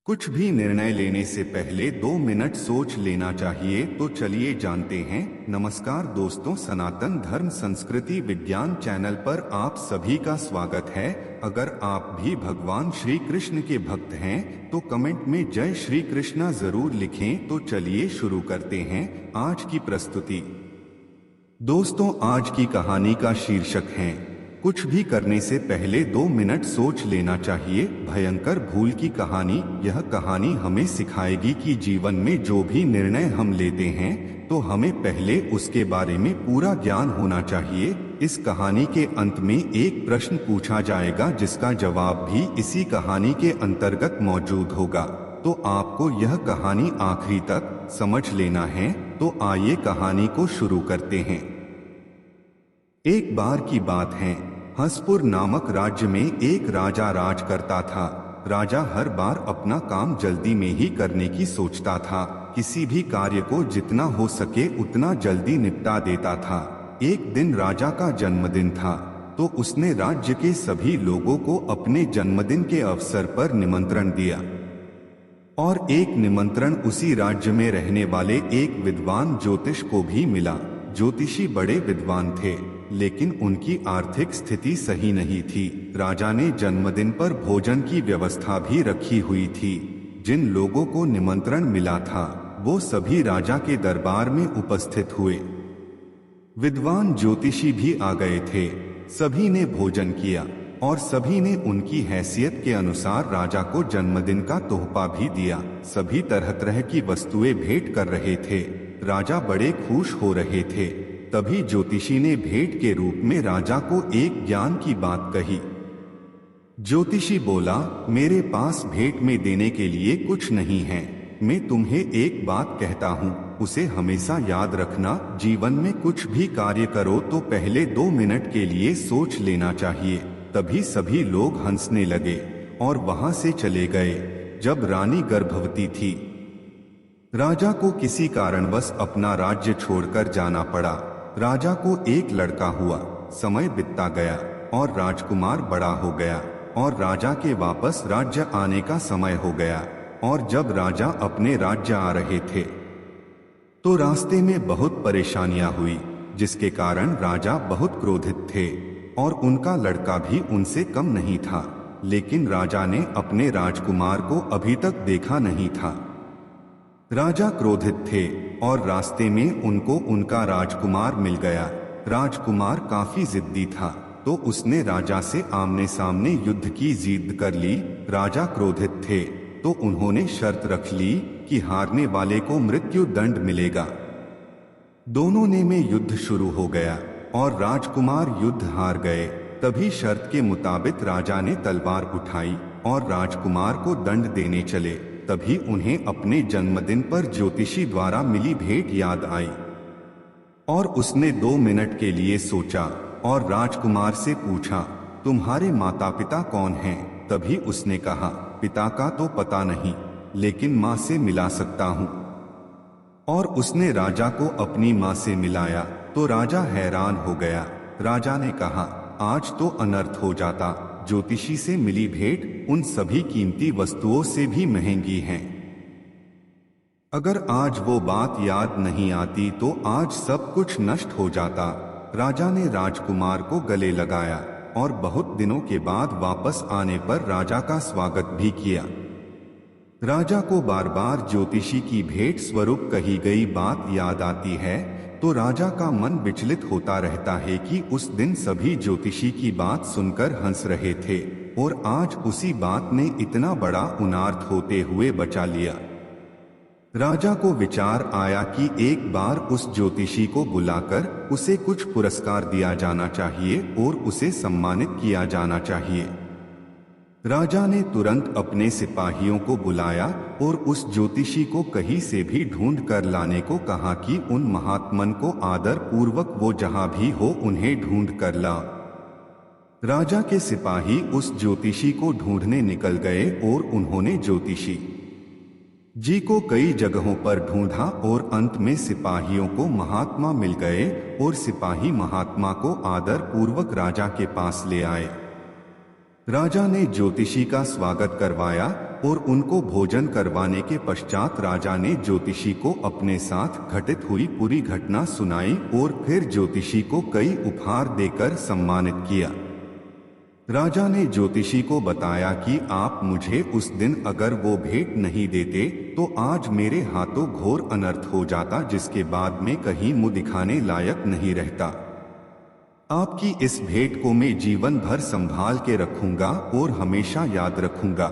कुछ भी निर्णय लेने से पहले 2 मिनट सोच लेना चाहिए। तो चलिए जानते हैं। नमस्कार दोस्तों, सनातन धर्म संस्कृति विज्ञान चैनल पर आप सभी का स्वागत है। अगर आप भी भगवान श्री कृष्ण के भक्त हैं तो कमेंट में जय श्री कृष्णा जरूर लिखें। तो चलिए शुरू करते हैं आज की प्रस्तुति। दोस्तों, आज की कहानी का शीर्षक है कुछ भी करने से पहले 2 मिनट सोच लेना चाहिए। भयंकर भूल की कहानी। यह कहानी हमें सिखाएगी कि जीवन में जो भी निर्णय हम लेते हैं तो हमें पहले उसके बारे में पूरा ज्ञान होना चाहिए। इस कहानी के अंत में एक प्रश्न पूछा जाएगा जिसका जवाब भी इसी कहानी के अंतर्गत मौजूद होगा। तो आपको यह कहानी आखिरी तक समझ लेना है। तो आइए कहानी को शुरू करते हैं। एक बार की बात है, हंसपुर नामक राज्य में एक राजा राज करता था। राजा हर बार अपना काम जल्दी में ही करने की सोचता था। किसी भी कार्य को जितना हो सके उतना जल्दी निपटा देता था। एक दिन राजा का जन्मदिन था तो उसने राज्य के सभी लोगों को अपने जन्मदिन के अवसर पर निमंत्रण दिया। और एक निमंत्रण उसी राज्य में रहने वाले एक विद्वान ज्योतिष को भी मिला। ज्योतिषी बड़े विद्वान थे लेकिन उनकी आर्थिक स्थिति सही नहीं थी। राजा ने जन्मदिन पर भोजन की व्यवस्था भी रखी हुई थी। जिन लोगों को निमंत्रण मिला था वो सभी राजा के दरबार में उपस्थित हुए। विद्वान ज्योतिषी भी आ गए थे। सभी ने भोजन किया और सभी ने उनकी हैसियत के अनुसार राजा को जन्मदिन का तोहफा भी दिया। सभी तरह तरह की वस्तुएं भेंट कर रहे थे। राजा बड़े खुश हो रहे थे। तभी ज्योतिषी ने भेंट के रूप में राजा को एक ज्ञान की बात कही। ज्योतिषी बोला, मेरे पास भेंट में देने के लिए कुछ नहीं है। मैं तुम्हें एक बात कहता हूँ, उसे हमेशा याद रखना। जीवन में कुछ भी कार्य करो तो पहले 2 मिनट के लिए सोच लेना चाहिए। तभी सभी लोग हंसने लगे और वहां से चले गए। जब रानी गर्भवती थी, राजा को किसी कारणवश अपना राज्य छोड़कर जाना पड़ा। राजा को एक लड़का हुआ। समय बीतता गया और राजकुमार बड़ा हो गया और राजा के वापस राज्य आने का समय हो गया। और जब राजा अपने राज्य आ रहे थे तो रास्ते में बहुत परेशानियां हुई, जिसके कारण राजा बहुत क्रोधित थे। और उनका लड़का भी उनसे कम नहीं था। लेकिन राजा ने अपने राजकुमार को अभी तक देखा नहीं था। राजा क्रोधित थे और रास्ते में उनको उनका राजकुमार मिल गया। राजकुमार काफी जिद्दी था तो उसने राजा से आमने सामने युद्ध की जिद कर ली। राजा क्रोधित थे तो उन्होंने शर्त रख ली कि हारने वाले को मृत्यु दंड मिलेगा। दोनों ने में युद्ध शुरू हो गया और राजकुमार युद्ध हार गए। तभी शर्त के मुताबिक राजा ने तलवार उठाई और राजकुमार को दंड देने चले। तभी उन्हें अपने जन्मदिन पर ज्योतिषी द्वारा मिली भेंट याद आई और उसने 2 मिनट के लिए सोचा और राजकुमार से पूछा, तुम्हारे माता पिता कौन हैं? तभी उसने कहा, पिता का तो पता नहीं लेकिन माँ से मिला सकता हूँ। और उसने राजा को अपनी माँ से मिलाया तो राजा हैरान हो गया। राजा ने कहा, आज तो अनर्थ हो जाता। ज्योतिषी से मिली भेंट उन सभी कीमती वस्तुओं से भी महंगी है। अगर आज वो बात याद नहीं आती तो आज सब कुछ नष्ट हो जाता। राजा ने राजकुमार को गले लगाया और बहुत दिनों के बाद वापस आने पर राजा का स्वागत भी किया। राजा को बार बार ज्योतिषी की भेंट स्वरूप कही गई बात याद आती है तो राजा का मन विचलित होता रहता है कि उस दिन सभी ज्योतिषी की बात सुनकर हंस रहे थे और आज उसी बात ने इतना बड़ा अनर्थ होते हुए बचा लिया। राजा को विचार आया कि एक बार उस ज्योतिषी को बुलाकर उसे कुछ पुरस्कार दिया जाना चाहिए और उसे सम्मानित किया जाना चाहिए। राजा ने तुरंत अपने सिपाहियों को बुलाया और उस ज्योतिषी को कहीं से भी ढूंढ कर लाने को कहा कि उन महात्मन को आदर पूर्वक वो जहां भी हो उन्हें ढूंढ कर ला। राजा के सिपाही उस ज्योतिषी को ढूंढने निकल गए और उन्होंने ज्योतिषी जी को कई जगहों पर ढूंढा और अंत में सिपाहियों को महात्मा मिल गए और सिपाही महात्मा को आदर पूर्वक राजा के पास ले आए। राजा ने ज्योतिषी का स्वागत करवाया और उनको भोजन करवाने के पश्चात राजा ने ज्योतिषी को अपने साथ घटित हुई पूरी घटना सुनाई और फिर ज्योतिषी को कई उपहार देकर सम्मानित किया। राजा ने ज्योतिषी को बताया कि आप मुझे उस दिन अगर वो भेंट नहीं देते तो आज मेरे हाथों घोर अनर्थ हो जाता, जिसके बाद में कहीं मुंह दिखाने लायक नहीं रहता। आपकी इस भेंट को मैं जीवन भर संभाल के रखूंगा और हमेशा याद रखूंगा।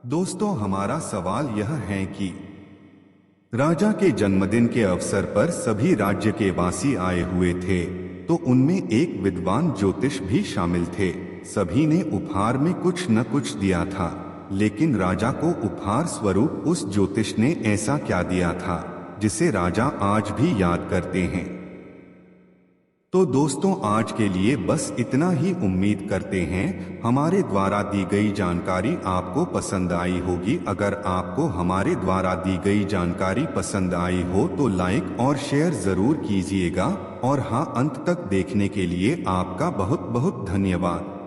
दोस्तों, हमारा सवाल यह है कि राजा के जन्मदिन के अवसर पर सभी राज्य के वासी आए हुए थे, तो उनमें एक विद्वान ज्योतिष भी शामिल थे। सभी ने उपहार में कुछ न कुछ दिया था, लेकिन राजा को उपहार स्वरूप उस ज्योतिष ने ऐसा क्या दिया था जिसे राजा आज भी याद करते हैं। तो दोस्तों, आज के लिए बस इतना ही। उम्मीद करते हैं हमारे द्वारा दी गई जानकारी आपको पसंद आई होगी। अगर आपको हमारे द्वारा दी गई जानकारी पसंद आई हो तो लाइक और शेयर जरूर कीजिएगा। और हाँ, अंत तक देखने के लिए आपका बहुत बहुत धन्यवाद।